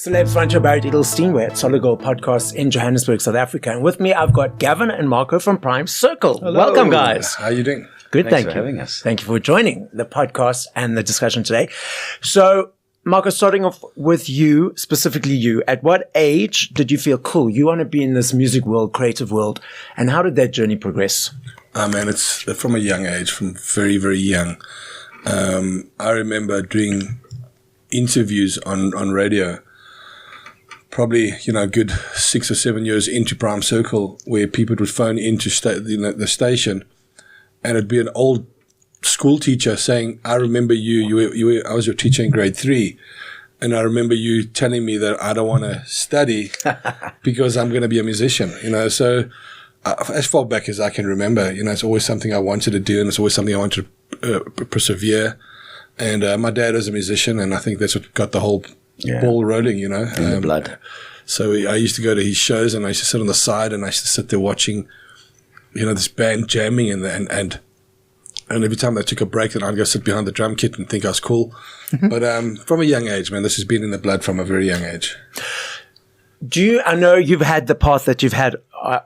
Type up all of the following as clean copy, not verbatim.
Celeb Savant, Barrett Edelstein. We're at Solid Gold Podcast in Johannesburg, South Africa. And with me, I've got Gavin and Marco from Prime Circle. Hello. Welcome, guys. How are you doing? Good, Thanks thank for you. having us. Thank you for joining the podcast and the discussion today. So, Marco, starting off with you, specifically you, at what age did you feel cool? You want to be in this music world, creative world, and how did that journey progress? Man, it's from a young age, from very, very young. I remember doing interviews on radio, probably, a good 6 or 7 years into Prime Circle, where people would phone into the station, and it'd be an old school teacher saying, I remember I was your teacher in grade 3, and I remember you telling me that I don't want to study because I'm going to be a musician, so as far back as I can remember, it's always something I wanted to do, and it's always something I wanted to persevere. And my dad is a musician, and I think that's what got the whole ball rolling, In the blood. So I used to go to his shows, and I used to sit on the side, and I used to sit there watching, this band jamming, and every time they took a break, then I'd go sit behind the drum kit and think I was cool. But from a young age, man, this has been in the blood from a very young age. I know you've had the path that you've had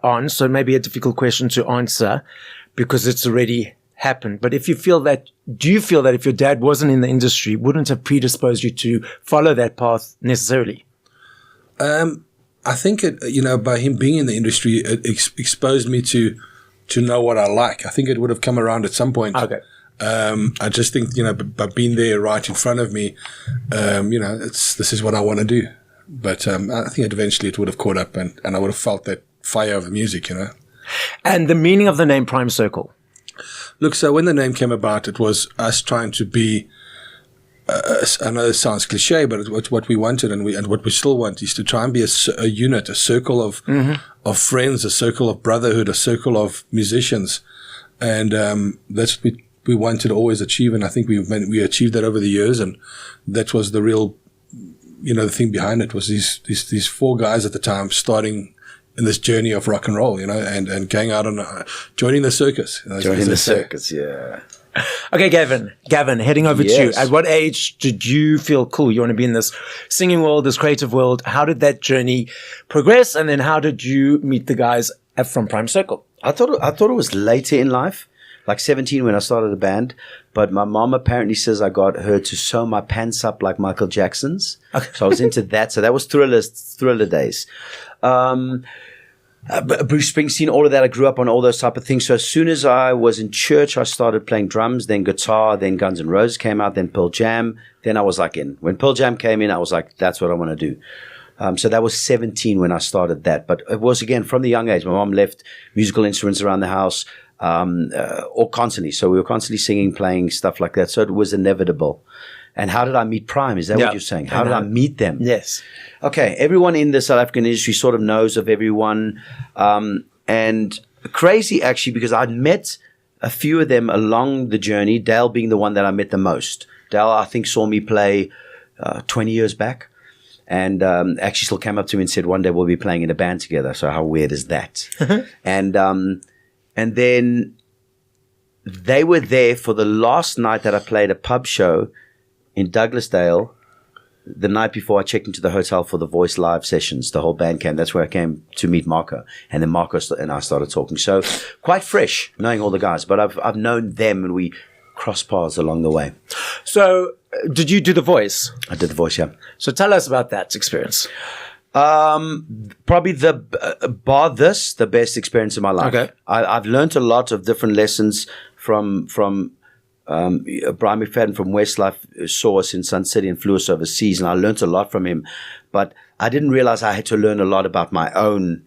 on, so maybe a difficult question to answer because it's already happened. But do you feel that if your dad wasn't in the industry, wouldn't have predisposed you to follow that path necessarily? I think by him being in the industry, it exposed me to know what I like. I think it would have come around at some point. Okay. I just think, by being there right in front of me, this is what I want to do. But I think eventually it would have caught up, and I would have felt that fire of the music, And the meaning of the name Prime Circle? Look, so when the name came about, it was us trying to be, I know it sounds cliche, but it's what we wanted, and what we still want is to try and be a unit, a circle of friends, a circle of brotherhood, a circle of musicians. And that's what we wanted to always achieve, and I think we achieved that over the years, and that was the real, the thing behind it was these 4 guys at the time starting in this journey of rock and roll, and going out on joining the circus. Joining the circus, yeah. Okay, Gavin, heading over to you. At what age did you feel cool? You want to be in this singing world, this creative world. How did that journey progress? And then how did you meet the guys from Prime Circle? I thought it was later in life, like 17 when I started the band. But my mom apparently says I got her to sew my pants up like Michael Jackson's. Okay. So I was into that. So that was thriller days. Bruce Springsteen, all of that. I grew up on all those type of things. So as soon as I was in church, I started playing drums, then guitar, then Guns N' Roses came out, then Pearl Jam. Then I was like in. When Pearl Jam came in, I was like, that's what I want to do. So that was 17 when I started that. But it was, again, from the young age. My mom left musical instruments around the house, or constantly. So we were constantly singing, playing, stuff like that. So it was inevitable. And how did I meet Prime? Is that what you're saying? How did I meet them? Yes. Okay. Everyone in the South African industry sort of knows of everyone. And crazy, actually, because I'd met a few of them along the journey, Dale being the one that I met the most. Dale, I think, saw me play 20 years back, and actually still came up to me and said, one day we'll be playing in a band together. So how weird is that? And then they were there for the last night that I played a pub show in Douglasdale. The night before I checked into the hotel for the Voice Live sessions, the whole band came. That's where I came to meet Marco. And then Marco and I started talking. So quite fresh, knowing all the guys. But I've known them, and we crossed paths along the way. So did you do The Voice? I did The Voice, yeah. So tell us about that experience. Probably the best experience of my life. Okay. I've learned a lot of different lessons from Brian McFadden from Westlife saw us in Sun City and flew us overseas, and I learned a lot from him. But I didn't realize I had to learn a lot about my own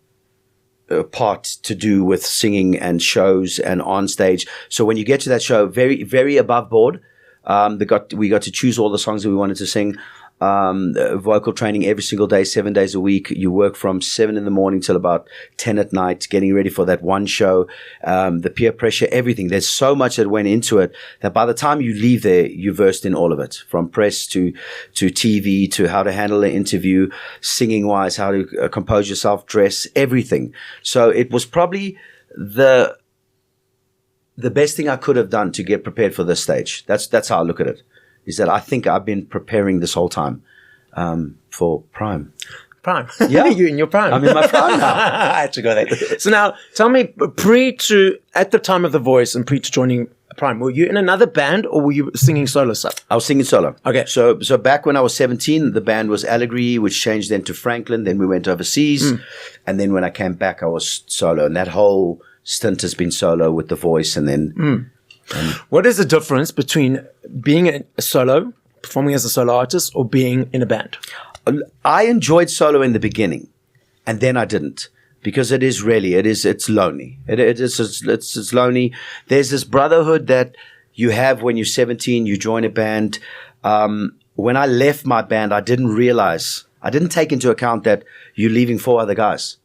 part to do with singing and shows and on stage. So when you get to that show, very, very above board, we got to choose all the songs that we wanted to sing. Vocal training every single day, 7 days a week. You work from 7 in the morning till about 10 at night, getting ready for that one show. The peer pressure, everything. There's so much that went into it that by the time you leave there, you're versed in all of it, from press to TV to how to handle an interview, singing wise, how to compose yourself, dress, everything. So it was probably the best thing I could have done to get prepared for this stage. That's how I look at it. Is that I think I've been preparing this whole time. for Prime. Prime. Yeah. You're in your prime. I'm in my prime now. I had to go there. So now, tell me, at the time of The Voice and pre to joining Prime, were you in another band or were you singing solo stuff? I was singing solo. Okay. So back when I was 17, the band was Allegory, which changed then to Franklin. Then we went overseas. And then when I came back, I was solo. And that whole stint has been solo with The Voice. And then... What is the difference between being a solo, performing as a solo artist, or being in a band? I enjoyed solo in the beginning, and then I didn't, because it's lonely. It's lonely. There's this brotherhood that you have when you're 17, you join a band. When I left my band, I didn't take into account that you're leaving 4 other guys.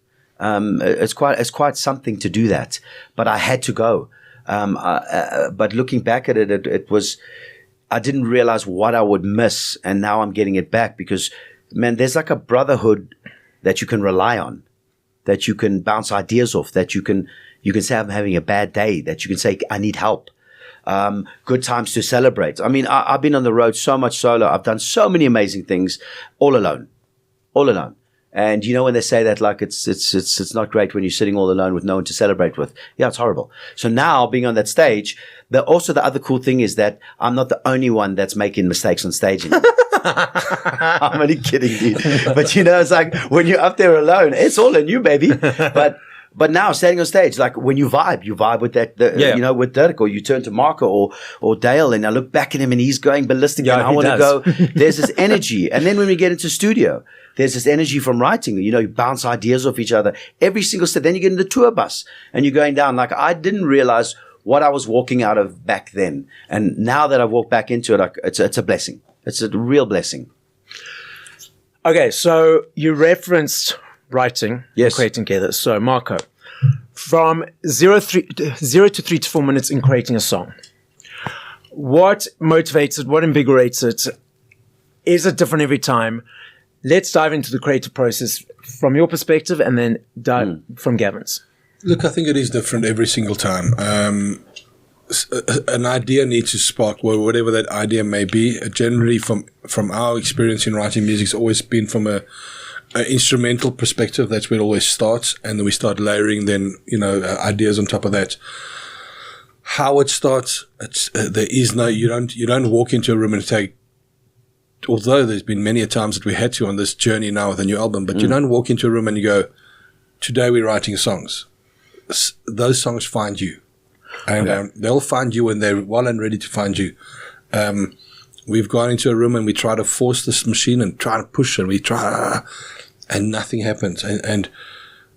It's quite something to do that, but I had to go. But looking back at it was, I didn't realize what I would miss, and now I'm getting it back because, man, there's like a brotherhood that you can rely on, that you can bounce ideas off, that you can say I'm having a bad day, that you can say I need help. Good times to celebrate. I mean, I've been on the road so much solo. I've done so many amazing things all alone. And you know when they say that, like, it's not great when you're sitting all alone with no one to celebrate with. Yeah, it's horrible. So now being on that stage, the other cool thing is that I'm not the only one that's making mistakes on stage anymore. I'm only kidding, dude. But it's like when you're up there alone, it's all on you, baby. But now standing on stage, like when you vibe with that, with Dirk, or you turn to Marco or Dale, and I look back at him and he's going ballistic, and I want to go. There's this energy, and then when we get into studio, there's this energy from writing. You bounce ideas off each other every single step. Then you get in the tour bus and you're going down. Like, I didn't realize what I was walking out of back then, and now that I've walked back into it, like, it's a blessing. It's a real blessing. Okay, so you referenced writing, yes, creating together. So, Marco, from 0 to 3 to 4 minutes in creating a song, what motivates it? What invigorates it? Is it different every time? Let's dive into the creative process from your perspective, and then dive from Gavin's. Look, I think it is different every single time. An idea needs to spark, whatever that idea may be. Generally, from our experience in writing music, it's always been from an instrumental perspective. That's where it always starts, and then we start layering ideas on top of that. How it starts, you don't walk into a room and take. Although there's been many a times that we had to on this journey now with a new album, but you don't walk into a room and you go, today we're writing songs. Those songs find you. And they'll find you when they're well and ready to find you. We've gone into a room and we try to force this machine and try to push, and we try, and nothing happens. And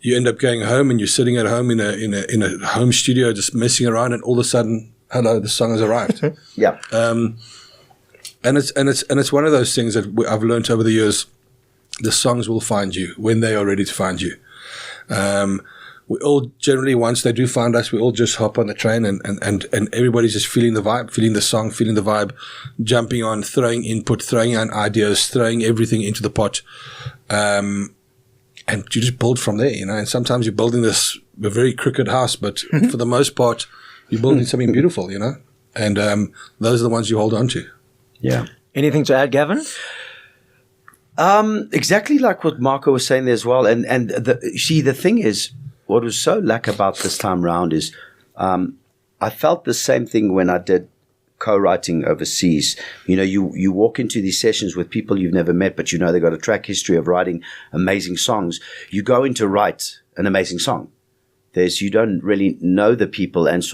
you end up going home, and you're sitting at home in a home studio just messing around, and all of a sudden, hello, the song has arrived. Yeah. And it's one of those things that I've learned over the years. The songs will find you when they are ready to find you. We all generally, once they do find us, we all just hop on the train, and everybody's just feeling the vibe, feeling the song, feeling the vibe, jumping on, throwing input, throwing on ideas, throwing everything into the pot. And you just build from there, and sometimes you're building a very crooked house, but for the most part, you're building something beautiful, and those are the ones you hold on to. Yeah. Anything to add, Gavin? Exactly like what Marco was saying there as well. And the thing is, what was so lucky about this time round is I felt the same thing when I did co-writing overseas. You walk into these sessions with people you've never met, but they got a track history of writing amazing songs. You go in to write an amazing song. You don't really know the people, and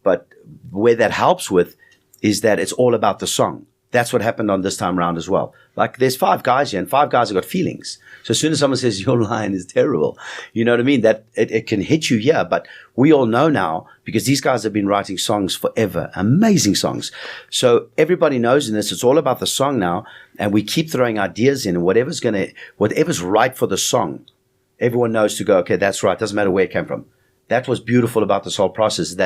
but where that helps with is that it's all about the song. That's what happened on this time round as well. Like, there's 5 guys here, and 5 guys have got feelings. So as soon as someone says your line is terrible, you know what I mean? That it can hit you here. But we all know now, because these guys have been writing songs forever, amazing songs. So everybody knows in this, it's all about the song now, and we keep throwing ideas in, and whatever's right for the song, everyone knows to go, okay, that's right. Doesn't matter where it came from. That was beautiful about this whole process.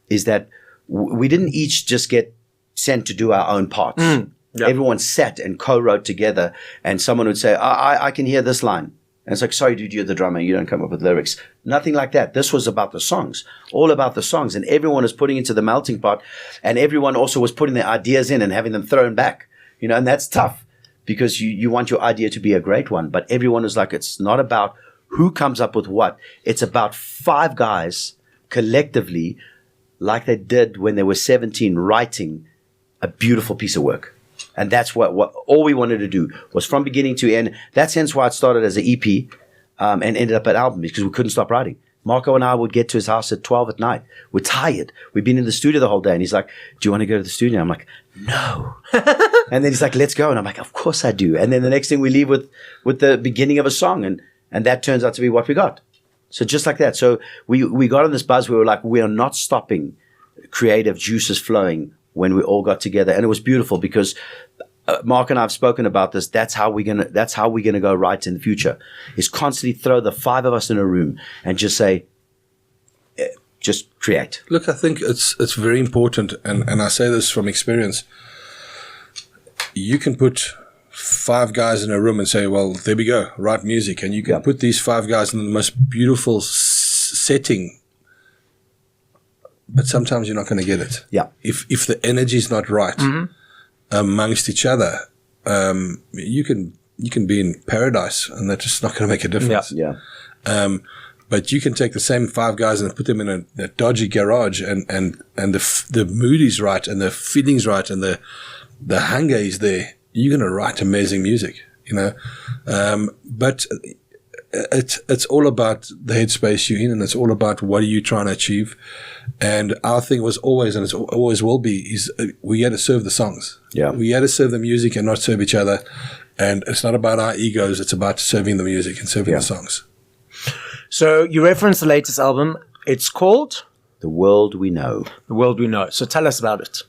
Is that we didn't each just get sent to do our own parts. Yep. Everyone sat and co-wrote together, and someone would say, I can hear this line. And it's like, sorry, dude, you're the drummer. You don't come up with lyrics. Nothing like that. This was about the songs, all about the songs. And everyone was putting into the melting pot, and everyone also was putting their ideas in and having them thrown back, and that's tough because you want your idea to be a great one. But everyone is like, it's not about who comes up with what. It's about 5 guys collectively, like they did when they were 17, writing a beautiful piece of work. And that's what all we wanted to do was from beginning to end. That's hence why it started as an EP and ended up an album, because we couldn't stop writing. Marco and I would get to his house at 12 at night. We're tired. We've been in the studio the whole day. And he's like, do you want to go to the studio? I'm like, no. And then he's like, let's go. And I'm like, of course I do. And then the next thing we leave with the beginning of a song. And that turns out to be what we got. So just like that. So we got on this buzz. We were like, we are not stopping creative juices flowing when we all got together. And it was beautiful because Mark and I have spoken about this. That's how we're gonna go right in the future. Is constantly throw the 5 of us in a room and just say, just create. Look, I think it's very important, and I say this from experience. You can put 5 guys in a room and say, well, there we go, write music, and you can put these 5 guys in the most beautiful setting. But sometimes you're not going to get it. Yeah. If the energy is not right. Amongst each other, you can be in paradise, and that's just not going to make a difference. Yeah. But you can take the same 5 guys and put them in a dodgy garage, and the mood is right, and the feeling's right, and the hunger is there. You're going to write amazing music, you know. But it's all about the headspace you're in, and it's all about what are you trying to achieve. And our thing was always, and it always will be, is we had to serve the songs. Yeah. We had to serve the music and not serve each other. And it's not about our egos. It's about serving the music and serving the songs. So you referenced the latest album. It's called? The World We Know. The World We Know. So tell us about it.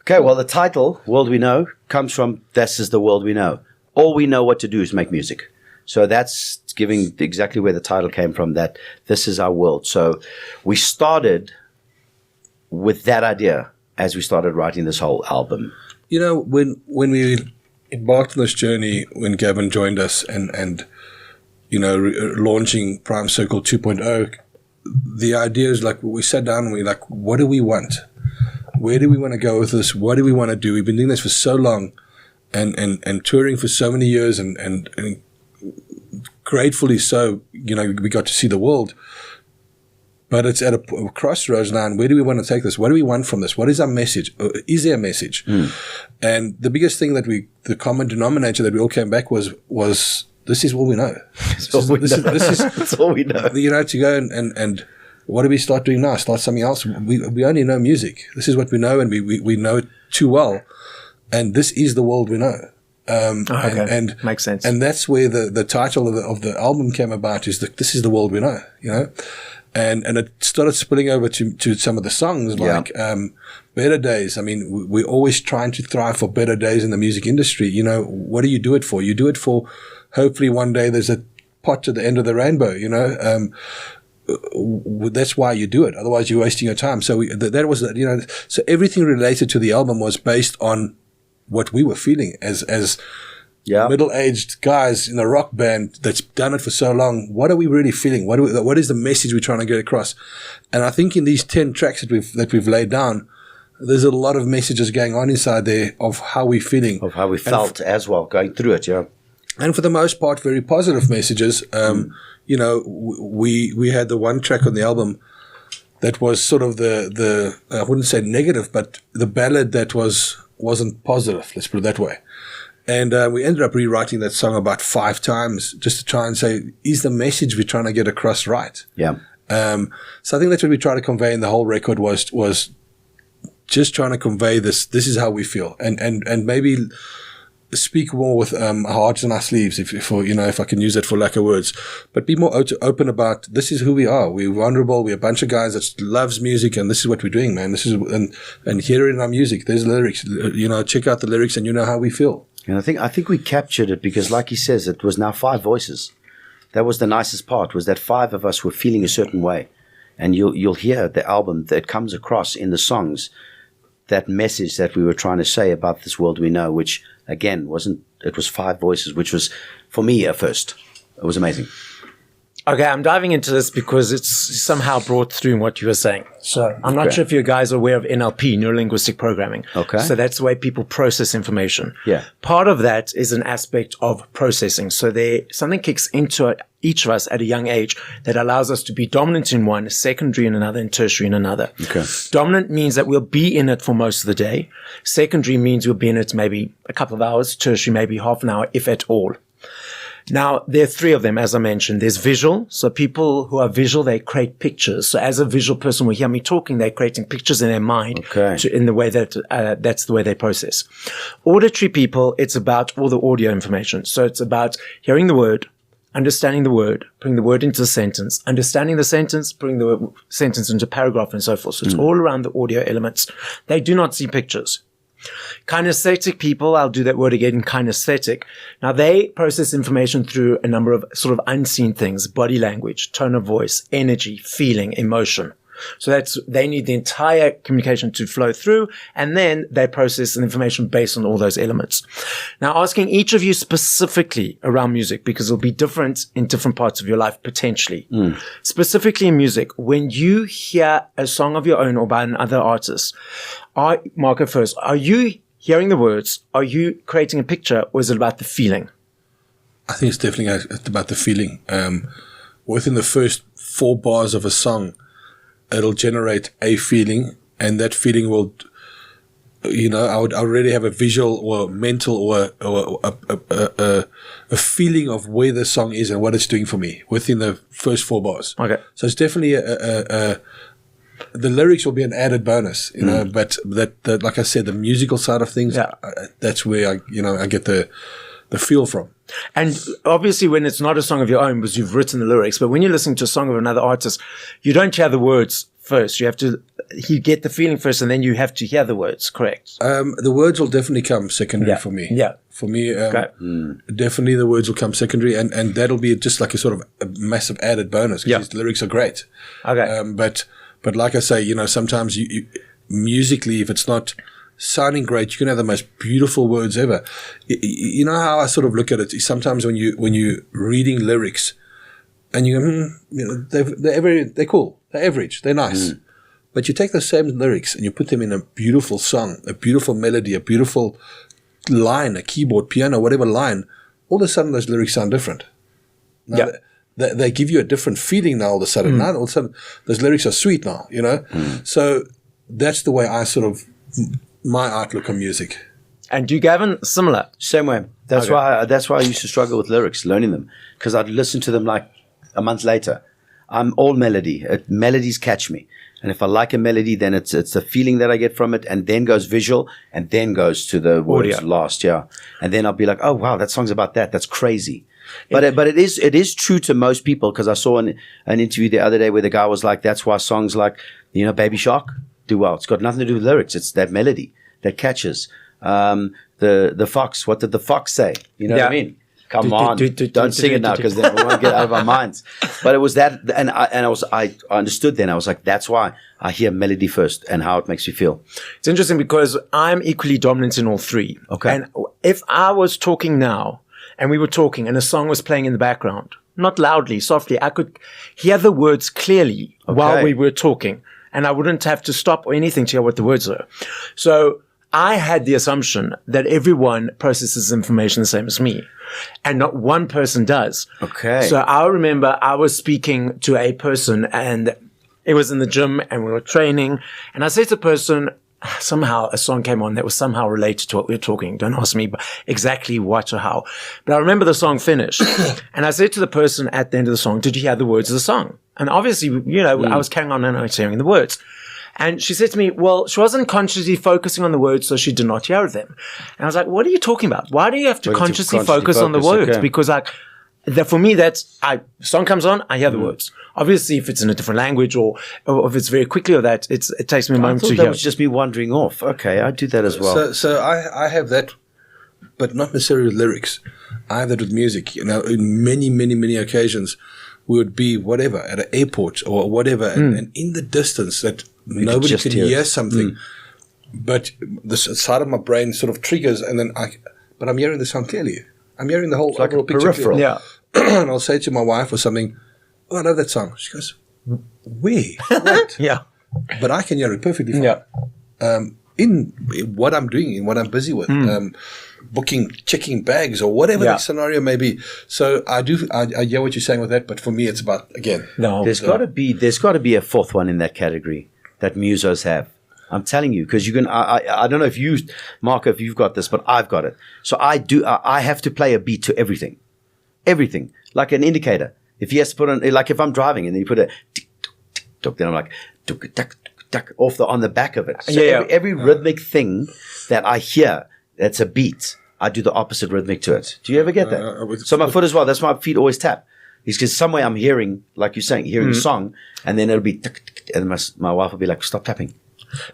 Okay, well, the title, World We Know, comes from this is the world we know. All we know what to do is make music. So that's giving exactly where the title came from, that this is our world. So we started with that idea as we started writing this whole album. You know, when we embarked on this journey, when Gavin joined us and you know, launching Prime Circle 2.0, the idea is like, we sat down and we're like, what do we want? Where do we want to go with this? What do we want to do? We've been doing this for so long and touring for so many years and gratefully so, you know, we got to see the world. But it's at a crossroads now, and where do we want to take this? What do we want from this? What is our message? Is there a message? And the biggest thing the common denominator that we all came back was this is all we know. This is That's all we know. You know, to go and what do we start doing now? Start something else? We only know music. This is what we know, and we know it too well. And this is the world we know. And makes sense. And that's where the title of the album came about, is this is the world we know, you know? And it started spilling over to some of the songs, like Better Days. I mean, we're always trying to thrive for better days in the music industry. You know, what do you do it for? You do it for, hopefully one day there's a pot at the end of the rainbow, you know? That's why you do it. Otherwise you're wasting your time. So that was, you know, so everything related to the album was based on what we were feeling as middle-aged guys in a rock band that's done it for so long. What are we really feeling? What is the message we're trying to get across? And I think in these 10 tracks that we've laid down, there's a lot of messages going on inside there of how we're feeling, of how we felt as well going through it. Yeah, and for the most part, very positive messages. You know, we had the one track on the album that was sort of the I wouldn't say negative, but the ballad that wasn't positive, let's put it that way. And we ended up rewriting that song about 5 times just to try and say, is the message we're trying to get across right? Yeah. So I think that's what we tried to convey in the whole record was just trying to convey this is how we feel, and maybe speak more with our hearts on our sleeves, if I can use that for lack of words, but be more open about this is who we are. We're vulnerable. We're a bunch of guys that loves music, and this is what we're doing, man. This is and hear it in our music. There's lyrics. You know, check out the lyrics, and you know how we feel. And I think we captured it because, like he says, it was now 5 voices. That was the nicest part, was that 5 of us were feeling a certain way, and you'll hear the album that comes across in the songs, that message that we were trying to say about this world we know, which again it was 5 voices, which was for me a first. It was amazing. Okay, I'm diving into this because it's somehow brought through in what you were saying. So I'm not sure if you guys are aware of NLP, neuro-linguistic programming. Okay. So that's the way people process information. Yeah. Part of that is an aspect of processing. So something kicks into each of us at a young age that allows us to be dominant in one, secondary in another, and tertiary in another. Okay. Dominant means that we'll be in it for most of the day. Secondary means we'll be in it maybe a couple of hours. Tertiary maybe half an hour, if at all. Now, there are three of them, as I mentioned. There's visual. So people who are visual, they create pictures. So as a visual person will hear me talking, they're creating pictures in their mind in the way that that's the way they process. Auditory people, it's about all the audio information. So it's about hearing the word, understanding the word, putting the word into the sentence, understanding the sentence, putting the sentence into a paragraph and so forth. So it's all around the audio elements. They do not see pictures. Kinesthetic people, I'll do that word again, kinesthetic. Now they process information through a number of sort of unseen things, body language, tone of voice, energy, feeling, emotion. So they need the entire communication to flow through, and then they process the information based on all those elements. Now asking each of you specifically around music, because it'll be different in different parts of your life potentially. Specifically in music, when you hear a song of your own or by another artist, Marco first, are you hearing the words? Are you creating a picture, or is it about the feeling? I think it's definitely about the feeling. Within the first 4 bars of a song, it'll generate a feeling, and that feeling will, I would already have a visual or mental or a feeling of where the song is and what it's doing for me within the first 4 bars. Okay. So it's definitely the lyrics will be an added bonus, but that, like I said, the musical side of things, that's where I get the feel from. And obviously when it's not a song of your own because you've written the lyrics, but when you're listening to a song of another artist, you don't hear the words first. You get the feeling first, and then you have to hear the words, correct? The words will definitely come secondary for me. Yeah. For me, definitely the words will come secondary, and that'll be just like a sort of a massive added bonus because the lyrics are great. Okay. But like I say, sometimes you musically, if it's not sounding great, you can have the most beautiful words ever. You know how I sort of look at it? Sometimes when you're reading lyrics and you go, they're cool, they're average, they're nice. But you take the same lyrics and you put them in a beautiful song, a beautiful melody, a beautiful line, a keyboard, piano, whatever line, all of a sudden those lyrics sound different. Now, they give you a different feeling now all of a sudden. Now all of a sudden those lyrics are sweet now, So that's the way I sort of, my outlook on music. And you, Gavin, similar? Same way. That's why I used to struggle with lyrics, learning them, because I'd listen to them like a month later. I'm all melody. Melodies catch me. And if I like a melody, then it's the feeling that I get from it, and then goes visual, and then goes to the words last, And then I'll be like, oh, wow, that song's about that. That's crazy. But it is true to most people, because I saw an interview the other day where the guy was like, that's why songs like, Baby Shark do well. It's got nothing to do with lyrics. It's that melody that catches. The fox, what did the fox say? You know what I mean? Come on, don't sing it now, because then we won't get out of our minds. But it was that, and I understood then. I was like, that's why I hear melody first and how it makes you feel. It's interesting because I'm equally dominant in all three. Okay. And if I was talking now and we were talking and a song was playing in the background, not loudly, softly, I could hear the words clearly while we were talking, and I wouldn't have to stop or anything to hear what the words are. So I had the assumption that everyone processes information the same as me, and not one person does. Okay. So I remember I was speaking to a person, and it was in the gym, and we were training, and I said to the person, somehow a song came on that was somehow related to what we were talking. Don't ask me exactly what or how, but I remember the song finished, and I said to the person at the end of the song, did you hear the words of the song? And obviously, I was carrying on and I was hearing the words. And she said to me, well, she wasn't consciously focusing on the words, so she did not hear them. And I was like, what are you talking about? Why do you have to consciously focus on the words? Okay. Because for me, song comes on, I hear the words. Obviously, if it's in a different language or if it's very quickly or that, it takes me a moment to hear. That was just me wandering off. Okay, I do that as well. So I have that, but not necessarily with lyrics. I have that with music. In many, many, many occasions, we would be whatever at an airport or whatever, and in the distance that nobody could hear something, but the side of my brain sort of triggers, and then but I'm hearing the sound clearly. I'm hearing the whole overall picture. Peripheral. Yeah. And I'll say to my wife or something, oh, I love that song. She goes, where? What? Yeah. But I can hear it perfectly fine. Yeah. In what I'm doing, in what I'm busy with, booking, checking bags or whatever the scenario may be. So I hear what you're saying with that, but for me, it's about, again. No. There's got to be a fourth one in that category that musos have. I'm telling you, because you can. I don't know if you, Marco, if you've got this, but I've got it. So I have to play a beat to everything, like an indicator. If he has to put on, like if I'm driving and then you put a tick tock tick tock, then I'm like tick tock tick on the back of it. So every rhythmic thing that I hear that's a beat, I do the opposite rhythmic to it. Do you ever get that? So my foot as well. That's why my feet always tap. It's because somewhere I'm hearing, like you're saying, hearing a song, and then it'll be tick, tick, and my wife will be like, "Stop tapping."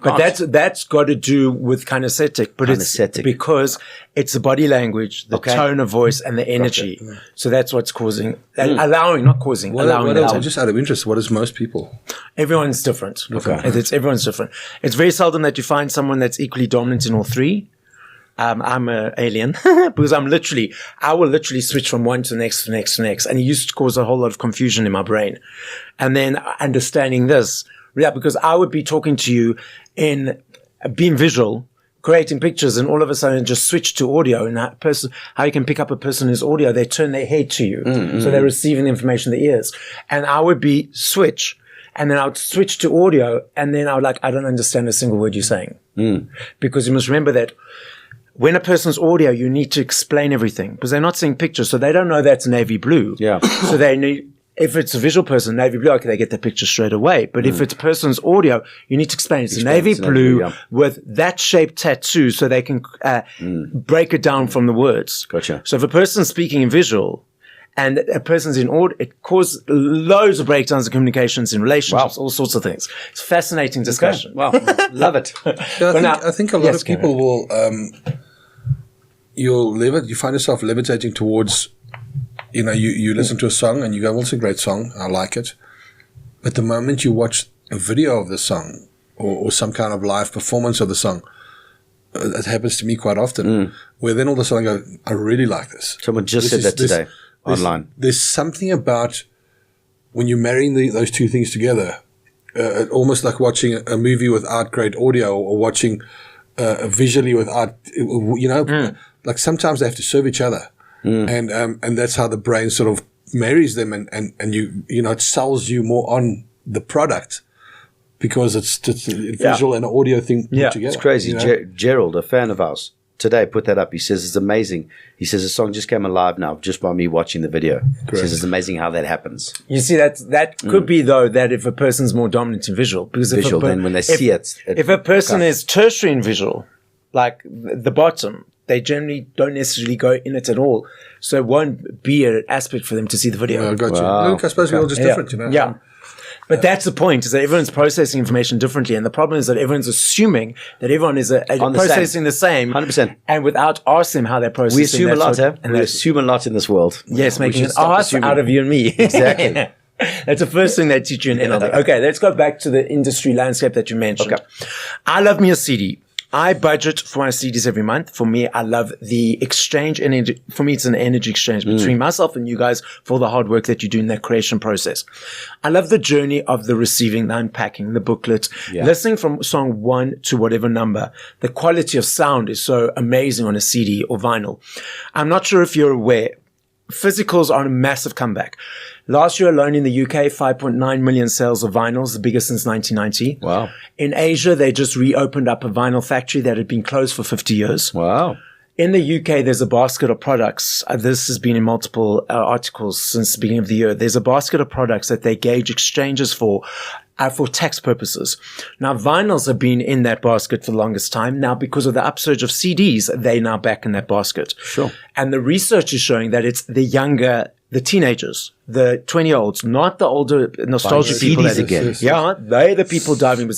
But that's got to do with kinesthetic, but it's because it's the body language, the tone of voice, and the energy. So that's what's causing, allowing, not causing, allowing. Just out of interest, what is most people? Everyone's different. Everyone's different. It's very seldom that you find someone that's equally dominant in all three. I'm an alien because I will literally switch from one to the next, to the next, to the next. And it used to cause a whole lot of confusion in my brain. And then understanding this, because I would be talking to you in being visual, creating pictures, and all of a sudden just switch to audio. And how you can pick up a person who's audio, they turn their head to you. So they're receiving the information in their ears. And I would be switch. And then I would switch to audio. And then I would I don't understand a single word you're saying. Because you must remember that when a person's audio, you need to explain everything because they're not seeing pictures. So they don't know that's navy blue. Yeah. So they need, if it's a visual person, navy blue, okay, they get the picture straight away. But if it's a person's audio, you need to explain it's navy blue with that shaped tattoo so they can break it down from the words. Gotcha. So if a person's speaking in visual and a person's in audio, it causes loads of breakdowns in communications, in relationships, all sorts of things. It's a fascinating discussion. Wow. Love it. I think a lot of people will, you find yourself levitating towards, you listen to a song and you go, well, it's a great song. I like it. But the moment you watch a video of the song or some kind of live performance of the song, it happens to me quite often, where then all of a sudden I go, I really like this. Someone just said that today online. There's something about when you're marrying those two things together, almost like watching a movie without great audio or watching visually without, like sometimes they have to serve each other. And that's how the brain sort of marries them and it sells you more on the product because it's a visual and an audio thing put together. It's crazy. Gerald, a fan of ours, today put that up. He says it's amazing. He says the song just came alive now just by me watching the video. Correct. He says it's amazing how that happens. You see, that could be though that if a person's more dominant in visual, because then when they see it, if a person is tertiary in visual, like the bottom, they generally don't necessarily go in it at all. So it won't be an aspect for them to see the video. I got you. Look, I suppose we're all just different, Yeah. But that's the point, is that everyone's processing information differently. And the problem is that everyone's assuming that everyone is processing the same. 100%. And without asking them how they're processing. We assume a lot, and we assume a lot in in this world. Yes, making an ass out of you and me. Exactly. That's the first thing they teach you in NLP. Okay, let's go back to the industry landscape that you mentioned. Okay. I love me a CD. I budget for my CDs every month. For me, I love the exchange energy. For me, it's an energy exchange between myself and you guys for the hard work that you do in that creation process. I love the journey of the receiving, the unpacking, the booklet, listening from song 1 to whatever number. The quality of sound is so amazing on a CD or vinyl. I'm not sure if you're aware, physicals are on a massive comeback. Last year alone in the UK, 5.9 million sales of vinyls, the biggest since 1990. Wow. In Asia, they just reopened up a vinyl factory that had been closed for 50 years. Wow. In the UK, there's a basket of products. This has been in multiple articles since the beginning of the year. There's a basket of products that they gauge exchanges for tax purposes. Now, vinyls have been in that basket for the longest time. Now, because of the upsurge of CDs, they're now back in that basket. Sure. And the research is showing that it's the teenagers, the 20-year-olds, not the older nostalgic people. CDs again. Yeah, they're the people diving because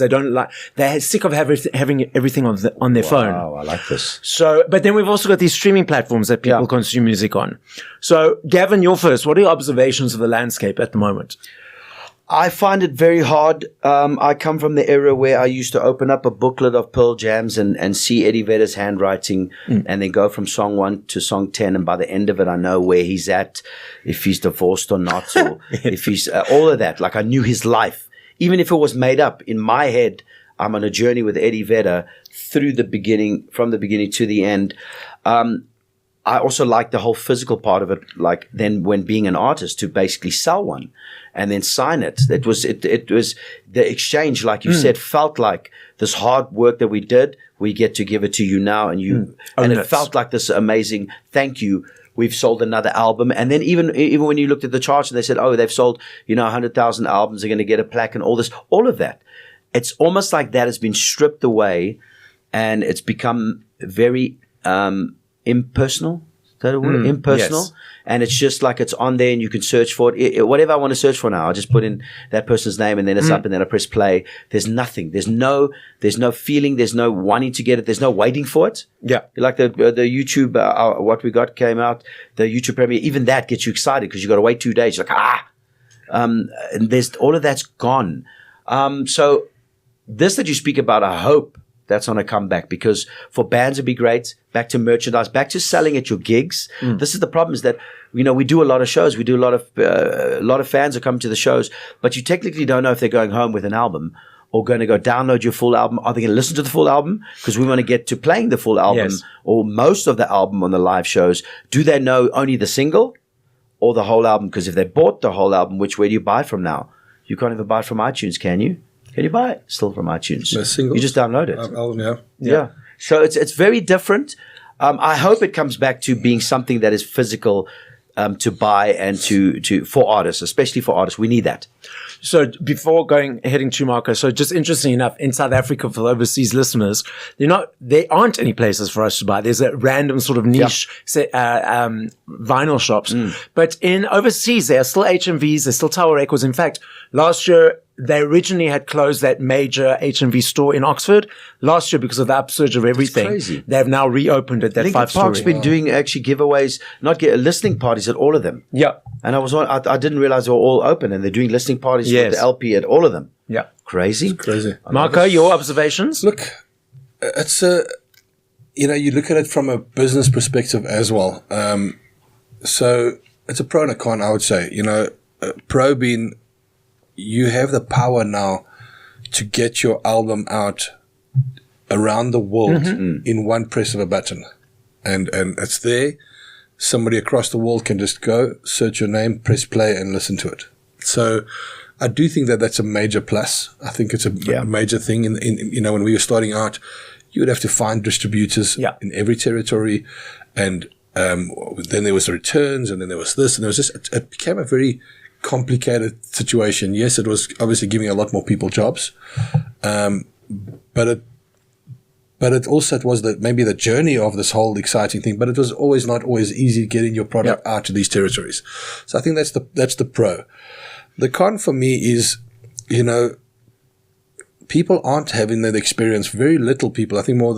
they're sick of having everything on their phone. Wow, I like this. So, but then we've also got these streaming platforms that people consume music on. So, Gavin, you're first. What are your observations of the landscape at the moment? I find it very hard. I come from the era where I used to open up a booklet of Pearl Jams and see Eddie Vedder's handwriting and then go from song 1 to song 10. And by the end of it, I know where he's at, if he's divorced or not, or if he's all of that. Like I knew his life. Even if it was made up, in my head, I'm on a journey with Eddie Vedder from the beginning to the end. I also like the whole physical part of it, like then when being an artist to basically sell one and then sign it. It was the exchange, like you said, felt like this hard work that we did, we get to give it to you now, and it felt like this amazing thank you. We've sold another album. And then even when you looked at the charts and they said, oh, they've sold, 100,000 albums, they're going to get a plaque and all of that. It's almost like that has been stripped away and it's become very impersonal. Is that a word? Impersonal. Yes. And it's just like it's on there and you can search for it. Whatever I want to search for now, I just put in that person's name and then it's up and then I press play. There's nothing. There's no feeling. There's no wanting to get it. There's no waiting for it. Yeah. Like the YouTube, what we got came out, the YouTube premiere, even that gets you excited because you got to wait 2 days. You're like, and there's all of that's gone. So this that you speak about, I hope that's on a comeback, because for bands it'd be great. Back to merchandise, back to selling at your gigs. This is the problem, is that we do a lot of shows. We do a lot of fans are coming to the shows, but you technically don't know if they're going home with an album or going to go download your full album. Are they going to listen to the full album? Because we want to get to playing the full album or most of the album on the live shows. Do they know only the single or the whole album? Because if they bought the whole album, which way do you buy it from now? You can't even buy it from iTunes, can you? Can you buy it still from iTunes? The singles? You just download it. Album, Yeah. So it's very different. I hope it comes back to being something that is physical to buy and to for artists, especially for artists. We need that. So before heading to Marco, so just interesting enough, in South Africa, for the overseas listeners, there aren't any places for us to buy. There's a random sort of niche vinyl shops. But in overseas, there are still HMVs, there's still Tower Records. In fact, last year, they originally had closed that major HMV store in Oxford. Last year, because of the upsurge of everything, they've now reopened it. That Linkin 5-story. Park's been doing actually giveaways, listening parties at all of them. Yeah. And I didn't realize they were all open, and they're doing listening parties with the LP at all of them. Yeah. Crazy. It's crazy. Marco, your observations? Look, it's you look at it from a business perspective as well. So it's a pro and a con, I would say. Pro being, you have the power now to get your album out around the world in one press of a button. And it's there. Somebody across the world can just go, search your name, press play, and listen to it. So I do think that that's a major plus. I think it's a major thing. In when we were starting out, you would have to find distributors in every territory. And then there was returns, and then there was this, and there was this. It became a very complicated situation. Yes, it was obviously giving a lot more people jobs, but it also was maybe the journey of this whole exciting thing. But it was not always easy getting your product out to these territories. So I think that's the pro. The con for me is, people aren't having that experience. Very little people. I think more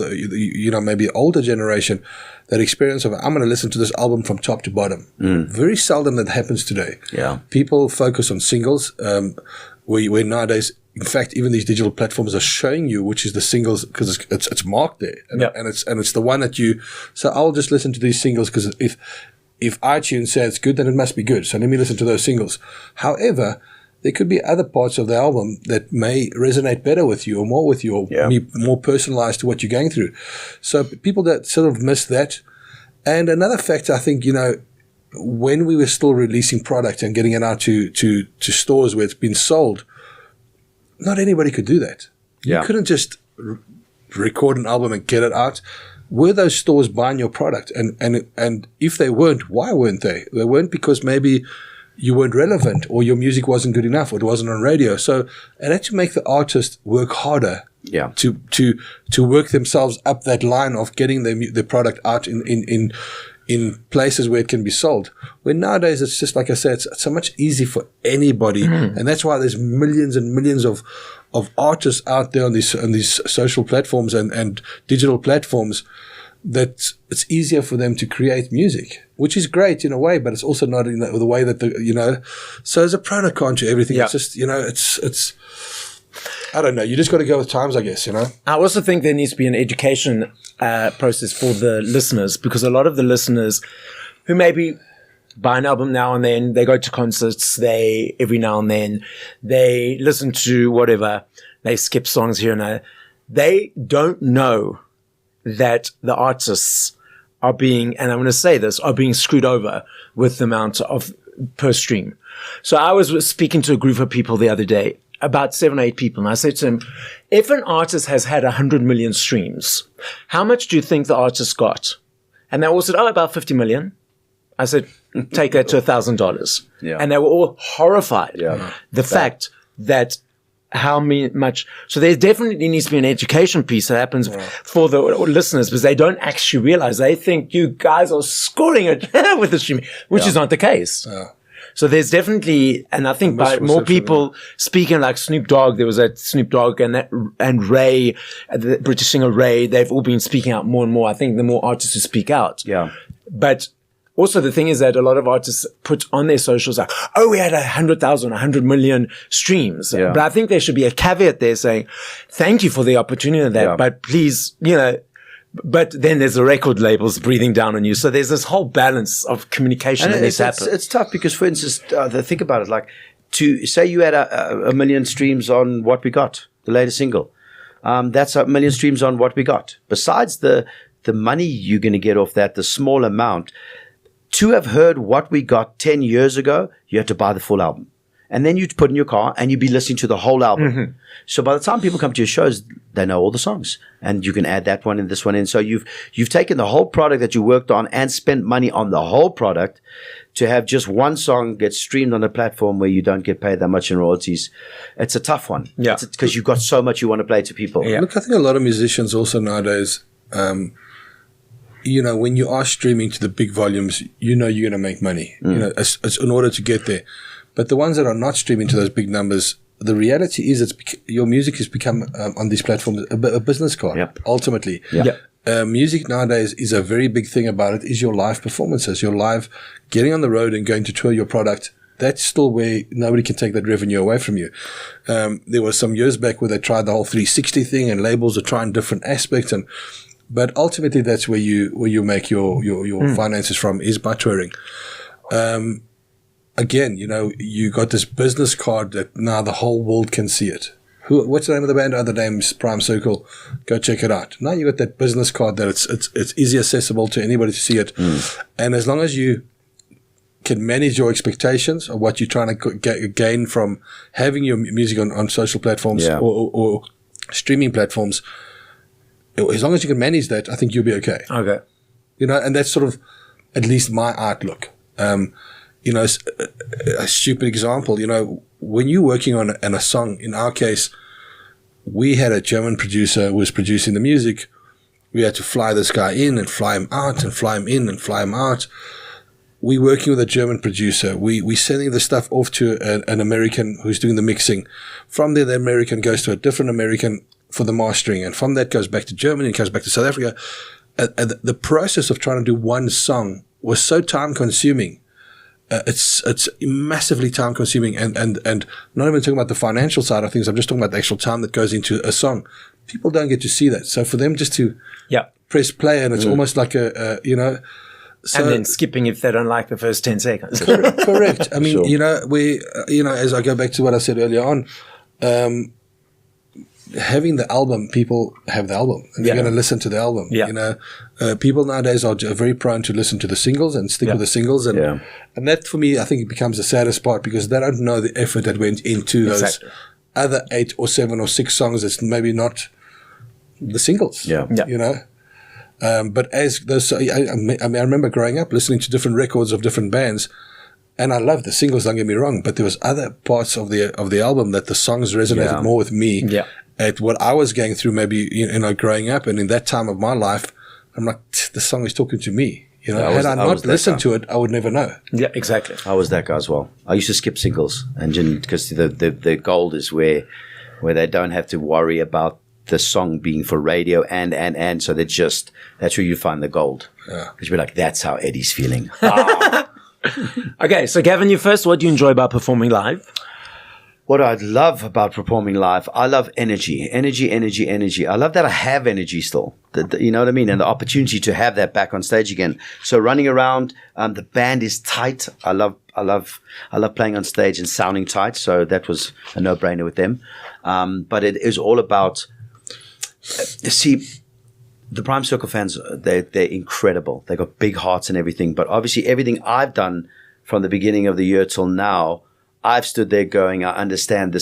maybe older generation, that experience of, I'm going to listen to this album from top to bottom. Very seldom that happens today. Yeah. People focus on singles. Where nowadays, in fact, even these digital platforms are showing you which is the singles, because it's marked there, and it's the one that you. So I'll just listen to these singles, because if iTunes says it's good, then it must be good. So let me listen to those singles. However, there could be other parts of the album that may resonate better with you, or more with you, or be more personalized to what you're going through. So people that sort of miss that. And another factor, I think, when we were still releasing product and getting it out to stores where it's been sold, not anybody could do that. You couldn't just record an album and get it out. Were those stores buying your product? And if they weren't, why weren't they? They weren't because maybe you weren't relevant, or your music wasn't good enough, or it wasn't on radio. So it had to make the artist work harder to work themselves up that line of getting the product out in in places where it can be sold. Where nowadays it's just, like I said, it's so much easier for anybody. And that's why there's millions and millions of artists out there on these social platforms and digital platforms, that it's easier for them to create music, which is great in a way, but it's also not in the way that so there's a pro and a con to everything. It's just, it's I don't know. You just got to go with times, I guess, I also think there needs to be an education process for the listeners, because a lot of the listeners who maybe buy an album now and then, they go to concerts, every now and then, they listen to whatever, they skip songs here and there. They don't know that the artists are being, and I'm going to say this, are being screwed over with the amount of per stream. So I was speaking to a group of people the other day, about 7 or 8 people. And I said to him, if an artist has had 100 million streams, how much do you think the artist got? And they all said, about 50 million. I said, take that to $1,000. Yeah. And they were all horrified. Yeah. The fact that how much, so there definitely needs to be an education piece that happens for the listeners, because they don't actually realize, they think you guys are scoring it with the streaming, which is not the case. Yeah. So there's definitely, and I think by more people speaking, like Snoop Dogg, there was that Snoop Dogg and Ray, the British singer Ray, they've all been speaking out more and more. I think the more artists who speak out. Yeah. But also the thing is that a lot of artists put on their socials like, we had 100,000, 100 million streams. Yeah. But I think there should be a caveat there saying, thank you for the opportunity of that, but please, but then there's the record labels breathing down on you. So there's this whole balance of communication that needs to happen. It's tough because, for instance, think about it. Like, to say you had a million streams on What We Got, the latest single. That's a million streams on What We Got. Besides the money you're going to get off that, the small amount, to have heard What We Got 10 years ago, you had to buy the full album. And then you'd put in your car and you'd be listening to the whole album. Mm-hmm. So by the time people come to your shows, they know all the songs, and you can add that one and this one in. So you've taken the whole product that you worked on and spent money on the whole product to have just one song get streamed on a platform where you don't get paid that much in royalties. It's a tough one. Yeah. Because you've got so much you want to play to people. Yeah. Look, I think a lot of musicians also nowadays, when you are streaming to the big volumes, you're going to make money. It's in order to get there. But the ones that are not streaming to those big numbers, the reality is your music has become on these platforms a business card, ultimately. Yep. Music nowadays is a very big thing about it, is your live performances, your live getting on the road and going to tour your product. That's still where nobody can take that revenue away from you. There was some years back where they tried the whole 360 thing, and labels are trying different aspects, but ultimately that's where you make your finances from, is by touring. Again, you got this business card that now the whole world can see it. What's the name of the band? The name's Prime Circle. Go check it out. Now you got that business card that it's easy accessible to anybody to see it. And as long as you can manage your expectations of what you're trying to gain from having your music on social platforms or streaming platforms, as long as you can manage that, I think you'll be okay. Okay. And that's sort of at least my outlook. A stupid example, when you're working on a song, in our case, we had a German producer who was producing the music. We had to fly this guy in and fly him out and fly him in and fly him out. We're working with a German producer. We're sending the stuff off to an American who's doing the mixing. From there, the American goes to a different American for the mastering. And from that goes back to Germany and goes back to South Africa. The process of trying to do one song was so time consuming. It's massively time consuming, and not even talking about the financial side of things. I'm just talking about the actual time that goes into a song. People don't get to see that. So for them just to press play, and it's almost like so, and then skipping if they don't like the first 10 seconds. Correct. I mean, as I go back to what I said earlier on, having the album, people have the album, and they're going to listen to the album. People nowadays are very prone to listen to the singles and stick with the singles, and that for me, I think it becomes the saddest part, because they don't know the effort that went into those other 8 or 7 or 6 songs that's maybe not the singles. But as those, I remember growing up listening to different records of different bands. And I love the singles, don't get me wrong, but there was other parts of the album that the songs resonated more with me at what I was going through, maybe, growing up. And in that time of my life, I'm like, the song is talking to me, You know, Yeah, had I I not was that listened guy. to it, I would never know. Yeah, exactly. I was that guy as well. I used to skip singles and because the gold is where they don't have to worry about the song being for radio and so that's where you find the gold. Yeah. Because you're like, that's how Eddie's feeling. Okay, so Gavin, you first. What do you enjoy about performing live? What I love about performing live, I love energy. I love that I have energy still. You know what I mean? And the opportunity to have that back on stage again. So running around, the band is tight. I love playing on stage and sounding tight. So that was a no-brainer with them. But it is all about. See, the Prime Circle fans, they're incredible. They got big hearts and everything. But obviously, everything I've done from the beginning of the year till now, I've stood there going, I understand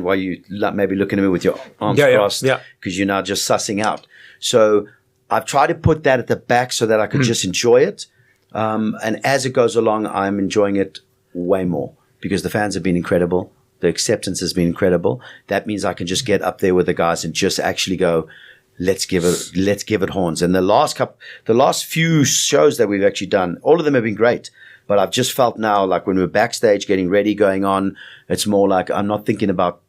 why you maybe looking at me with your arms crossed because you're now just sussing out. So I've tried to put that at the back so that I could just enjoy it. And as it goes along, I'm enjoying it way more because the fans have been incredible. The acceptance has been incredible. That means I can just get up there with the guys and just actually go, let's give it horns. And the last few shows that we've actually done, all of them have been great. But I've just felt now, like when we're backstage getting ready, going on, it's more like I'm not thinking about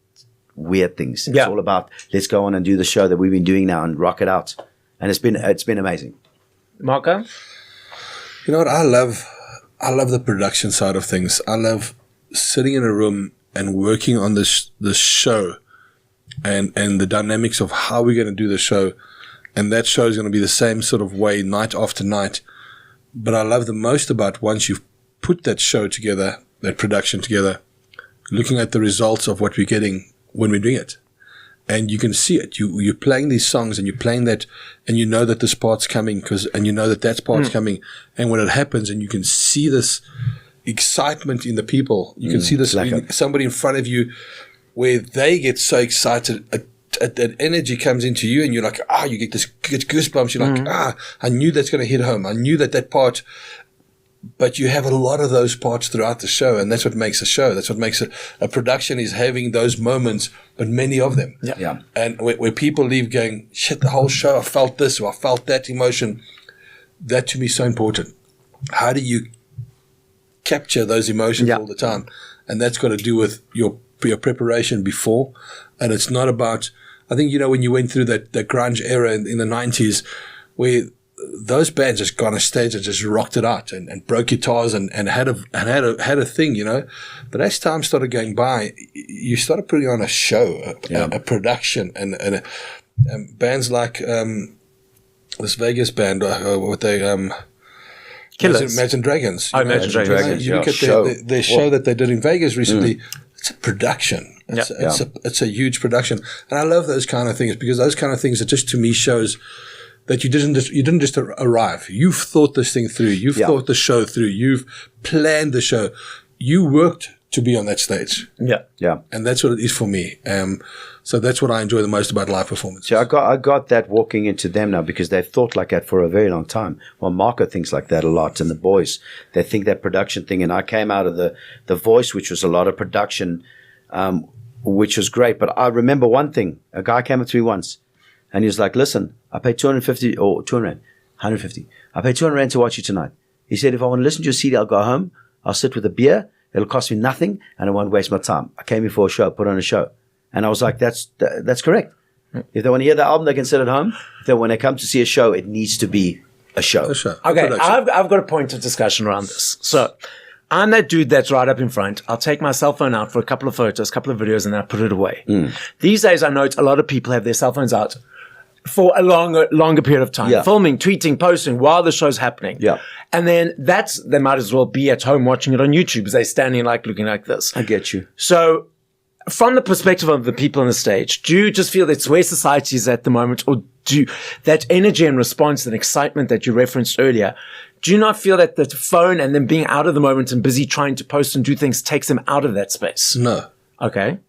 weird things. It's all about let's go on and do the show that we've been doing now and rock it out. And it's been amazing. Marco? You know what? I love the production side of things. I love sitting in a room and working on this show and the dynamics of how we're going to do the show. And that show is going to be the same sort of way night after night. But I love the most about once you've put that show together, that production together, looking at the results of what we're getting when we're doing it. And you can see it. You're playing these songs and you're playing that and you know that this part's coming and you know that part's coming. And when it happens and you can see this excitement in the people, you can see this somebody in front of you where they get so excited, that energy comes into you and you're like, you get goosebumps. You're like, I knew that's going to hit home. I knew that part. But you have a lot of those parts throughout the show, and that's what makes a show. That's what makes a production is having those moments, but many of them. Yeah. And where people leave going, shit, the whole show, I felt this or I felt that emotion. That to me is so important. How do you capture those emotions all the time? And that's got to do with your preparation before. And it's not about, I think, when you went through that grunge era in the 90s where those bands just got on stage and just rocked it out and broke guitars and had a thing, But as time started going by, you started putting on a show, a production, and bands like this Vegas band, what they Killers, Imagine Dragons. Imagine Dragons. You look at their show that they did in Vegas recently. It's a production. It's a huge production, and I love those kind of things because those kind of things are just to me shows that you didn't just arrive. You've thought this thing through. You've thought the show through. You've planned the show. You worked to be on that stage. Yeah. And that's what it is for me. So that's what I enjoy the most about live performance. So I got that walking into them now because they've thought like that for a very long time. Well, Marco thinks like that a lot, and the boys, they think that production thing. And I came out of the Voice, which was a lot of production, which was great. But I remember one thing. A guy came up to me once, and he was like, listen, I paid 250 or 200 rand, 150. I paid 200 rand to watch you tonight. He said, if I want to listen to your CD, I'll go home. I'll sit with a beer. It'll cost me nothing, and I won't waste my time. I came here for a show, put on a show. And I was like, that's correct. If they want to hear the album, they can sit at home. Then when they come to see a show, it needs to be a show. Okay, I've got a point of discussion around this. So I'm that dude that's right up in front. I'll take my cell phone out for a couple of photos, a couple of videos, and then I put it away. These days, I note a lot of people have their cell phones out for a longer period of time, filming, tweeting, posting while the show's happening. Yeah. And then they might as well be at home watching it on YouTube as they're standing looking like this. I get you. So from the perspective of the people on the stage, do you just feel that's where society is at the moment, or do that energy and response and excitement that you referenced earlier, do you not feel that the phone and them being out of the moment and busy trying to post and do things takes them out of that space? No. Okay.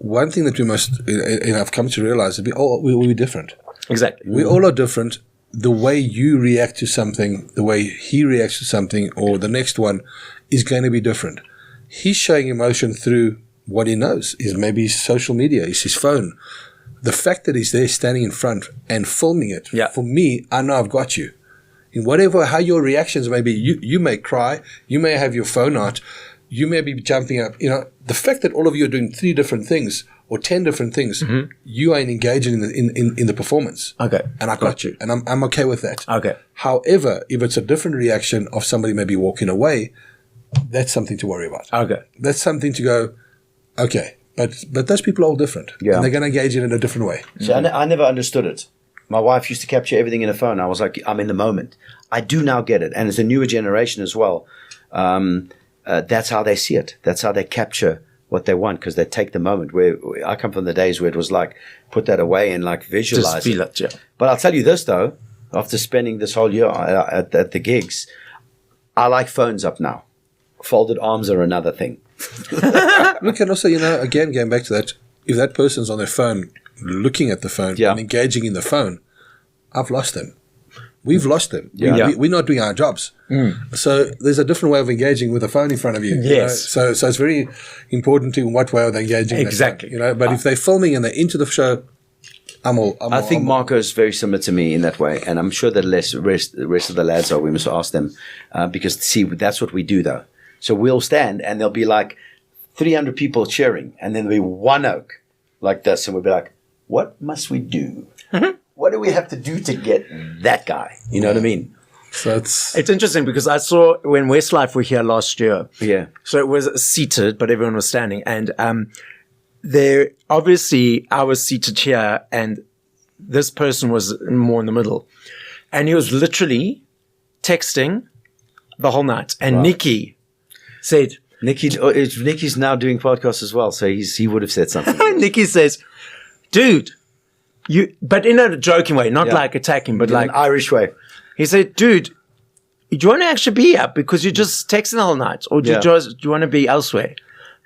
One thing that we must, I've come to realize that we're different. Exactly. We all are different. The way you react to something, the way he reacts to something, or the next one is going to be different. He's showing emotion through what he knows, is maybe social media, is his phone. the fact that he's there standing in front and filming it, for me, I know I've got you. In whatever, how your reactions may be, you may cry, you may have your phone out, you may be jumping up. The fact that all of you are doing 3 different things or 10 different things, you are engaging in the performance. Okay. And I got you. And I'm okay with that. Okay. However, if it's a different reaction of somebody maybe walking away, that's something to worry about. Okay. That's something to go, okay. But those people are all different. Yeah. And they're going to engage in a different way. So I never understood it. My wife used to capture everything in her phone. I was like, I'm in the moment. I do now get it. And it's a newer generation as well. That's how they see it. That's how they capture what they want, because they take the moment. Where I come from the days where it was like, put that away and like visualize Just feel it, yeah. But I'll tell you this though, after spending this whole year at the gigs, I like phones up now. Folded arms are another thing. Look, and also, again, going back to that, if that person's on their phone, looking at the phone and engaging in the phone, I've lost them. We've lost them. Yeah. We're not doing our jobs. So there's a different way of engaging with a phone in front of you. Yes. So it's very important in what way are they engaging. Exactly. But if they're filming and they're into the show, I think Marco is very similar to me in that way, and I'm sure that the rest of the lads are. We must ask them because see, that's what we do though. So we'll stand and there'll be like 300 people cheering, and then there'll be one oak like this, and we'll be like, "What must we do? What do we have to do to get that guy?" You know what I mean? So it's interesting because I saw when Westlife were here last year. Yeah. So it was seated, but everyone was standing, and there obviously I was seated here, and this person was more in the middle, and he was literally texting the whole night. And Nikki said, Nikki's now doing podcasts as well, so he would have said something. Nikki says, "Dude, but in a joking way, not like attacking, but like an Irish way." He said, "Dude, do you want to actually be here because you're just texting the whole night, or do you want to be elsewhere?"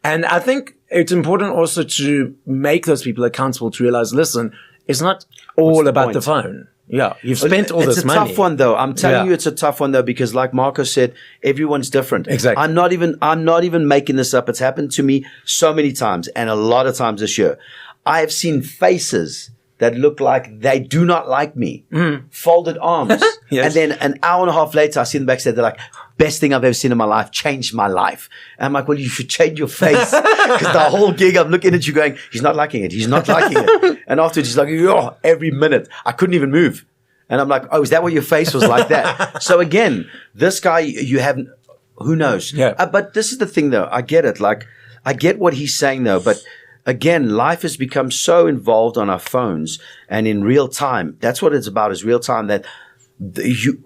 And I think it's important also to make those people accountable to realize, listen, it's not all about the phone. Yeah, you've spent all this money. It's a tough one, though. I'm telling you, it's a tough one, though, because like Marco said, everyone's different. Exactly. I'm not even making this up. It's happened to me so many times, and a lot of times this year. I have seen faces that look like they do not like me, folded arms, and then an hour and a half later, I see them backstage. They're like, "Best thing I've ever seen in my life, changed my life." And I'm like, "Well, you should change your face," because the whole gig I'm looking at you going, "He's not liking it. He's not liking it." And afterwards, he's like, "Oh, every minute I couldn't even move." And I'm like, "Oh, is that what your face was like that?" So again, this guy, you haven't. Who knows? Yeah. But this is the thing, though. I get it. Like, I get what he's saying, though, but. Again, life has become so involved on our phones and in real time. That's what it's about, is real time. That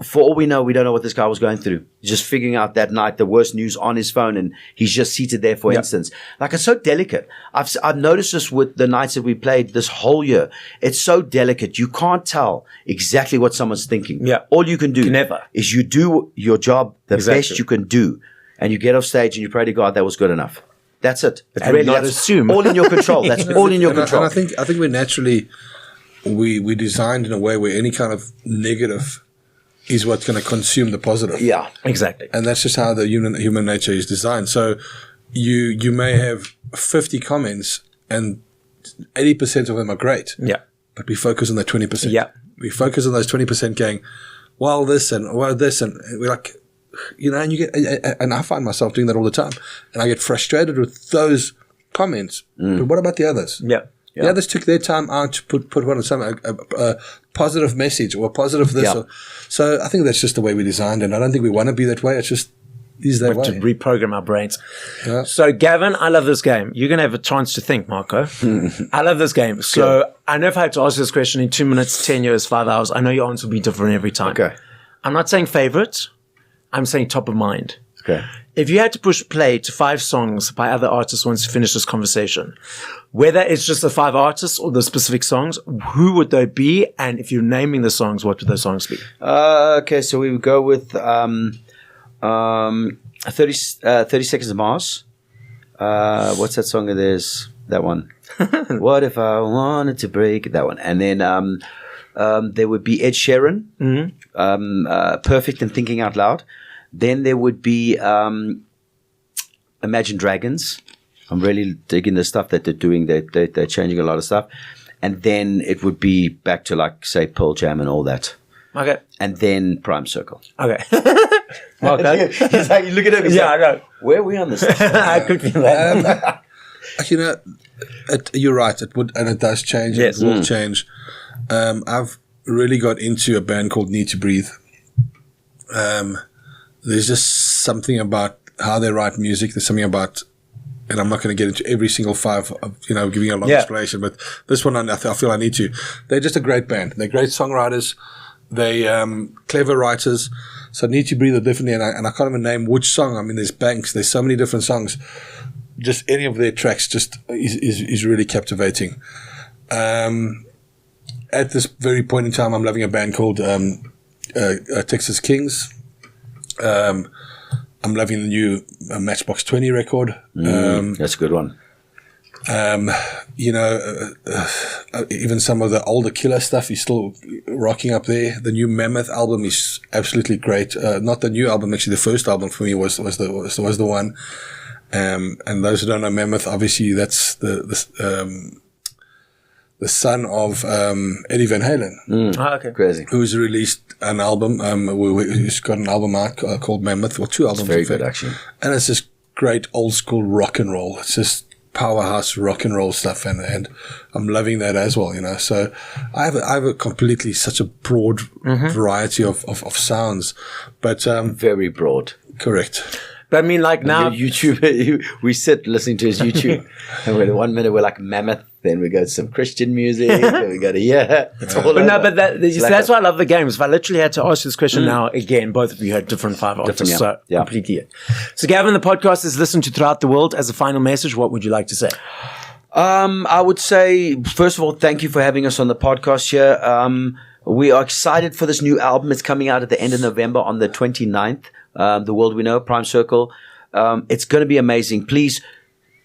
for all we know, we don't know what this guy was going through. He's just figuring out that night the worst news on his phone, and he's just seated there, for instance. Like, it's so delicate. I've noticed this with the nights that we played this whole year. It's so delicate. You can't tell exactly what someone's thinking. Yeah. All you can do Never. is you do your job the best you can do, and you get off stage and you pray to God that was good enough. That's it. It's And really not assume. all in your control. That's all in your control. And I think we're naturally we designed in a way where any kind of negative is what's going to consume the positive. Yeah, exactly. And that's just how the human nature is designed. So you may have 50 comments and 80% of them are great. Yeah. But we focus on that 20%. Yeah. We focus on those 20% going, well, this and we're like, and you get, and I find myself doing that all the time, and I get frustrated with those comments. But what about the others? Yeah. The others took their time out to put one on a positive message or a positive this. Yeah. So I think that's just the way we designed, and I don't think we want to be that way. It's just is that way. To reprogram our brains. Yeah. So, Gavin, I love this game. You're going to have a chance to think, Marco. I love this game. So, I know if I had to ask this question in 2 minutes, 10 years, 5 hours, I know your answer will be different every time. Okay. I'm not saying favorite. I'm saying top of mind. Okay. If you had to push play to 5 songs by other artists once you finish this conversation, whether it's just the 5 artists or the specific songs, who would they be? And if you're naming the songs, what would those songs be? Okay, so we would go with 30 Seconds of Mars. What's that song of theirs? That one. What if I wanted to break? That one. And then there would be Ed Sheeran, Perfect and Thinking Out Loud. Then there would be Imagine Dragons. I'm really digging the stuff that they're doing. They're changing a lot of stuff. and then it would be back to like say Pearl Jam and all that. Okay. And then Prime Circle. Okay. Okay. He's like, you look at him. Yeah, like, I know. Where are we on this? I could feel that. You know, you're right. It would, and it does change. Yes. It will change. I've really got into a band called Need to Breathe. There's just something about how they write music. There's something about, and I'm not going to get into every single five, giving you a long explanation, but this one I feel I need to. They're just a great band. They're great songwriters. They clever writers. So Need to Breathe are definitely, and I can't even name which song. I mean, there's banks. There's so many different songs. Just any of their tracks just is really captivating. At this very point in time, I'm loving a band called Texas Kings. I'm loving the new Matchbox 20 record. That's a good one. Even some of the older Killer stuff is still rocking up there. The new Mammoth album is absolutely great. Not the new album, actually, the first album for me was the one. And those who don't know Mammoth, obviously that's the son of Eddie Van Halen. Okay. Crazy. Who's released an album, who's got an album out called Mammoth, or two albums. It's very good, actually. And it's just great old school rock and roll. It's just powerhouse rock and roll stuff, and I'm loving that as well, So I have a completely such a broad variety of sounds, but Very broad. correct. But I mean, like now, YouTube, we sit listening to his YouTube, and we're 1 minute we're like Mammoth, then we go to some Christian music, then we go to it's all over. no, but that's why I love the games. If I literally had to ask you this question now again, both of you had different five artists, so completely. So, Gavin, the podcast is listened to throughout the world. As a final message, what would you like to say? I would say, first of all, thank you for having us on the podcast here. We are excited for this new album. It's coming out at the end of November on the 29th. The World We Know, Prime Circle. It's going to be amazing. Please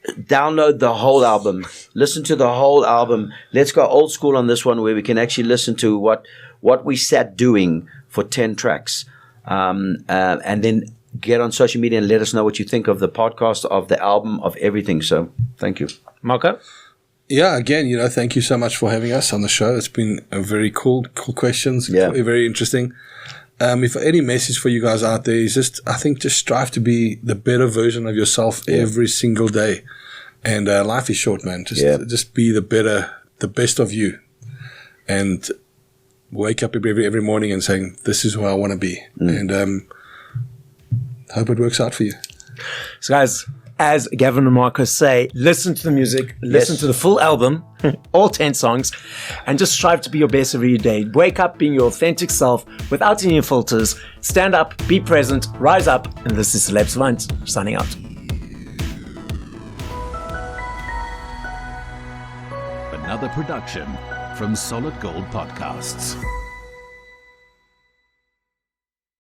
download the whole album. Listen to the whole album. Let's go old school on this one, where we can actually listen to what we sat doing for 10 tracks. And then get on social media and let us know what you think of the podcast, of the album, of everything. So thank you. Marco? Yeah, again, thank you so much for having us on the show. It's been a very cool questions. Yeah. Very interesting. If any message for you guys out there is just strive to be the better version of yourself every single day. And life is short, man. Just be the best of you. And wake up every morning and saying, this is who I want to be. And hope it works out for you. So, guys, as Gavin and Marco say, listen to the music, listen to the full album, all 10 songs, and just strive to be your best every day. Wake up being your authentic self without any filters. Stand up, be present, rise up. And this is Celeb Savant signing out. Another production from Solid Gold Podcasts.